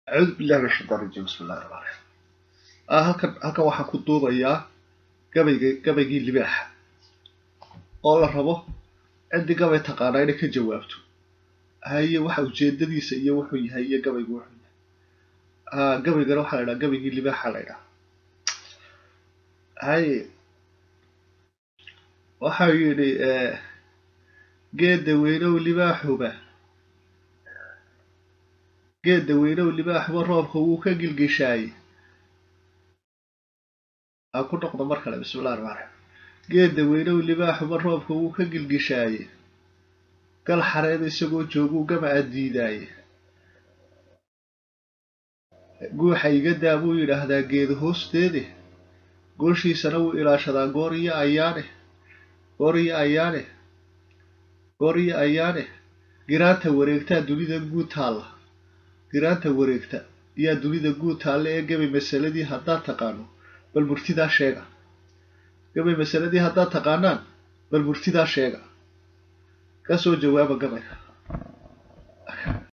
أعوذ بالله من الشيطان الرجيم بسم الله الرحمن الرحيم halkan waxaan ku duubayaa gabaygii libaaxa oo la rabo cidi gabay taqaana inay ka jawaabto haye waxa ujeedadiisa iyo wuxuu yahay iyo gabaygu wuxuu yahay gabaygana waxa la yiraahdaa gabaygii libaaxa la yiraahdaa haye waxa yiri geeda weynow libaaxuba roobka wuu ka gilgishaay ku noqdo mar kale bismillaahir rahmaanir rahiim geeda weynow libaaxuba roobka wuu ka gilgishaay gal xareed isagoo joogu gama diidaay guuxa iga daabuu yiraahdaa geed hoosteede gooshiisana wuu ilaashadaa gooriya ayaane giraanta wareegta dunida guud taala giraanta wareegta yaa dunida guud taala ee gabay masaladii haddaad taqaano bal murtidaa sheega gabay masaladii haddaad taqaanaan bal murtidaa sheega ka soo jawaaba gabayga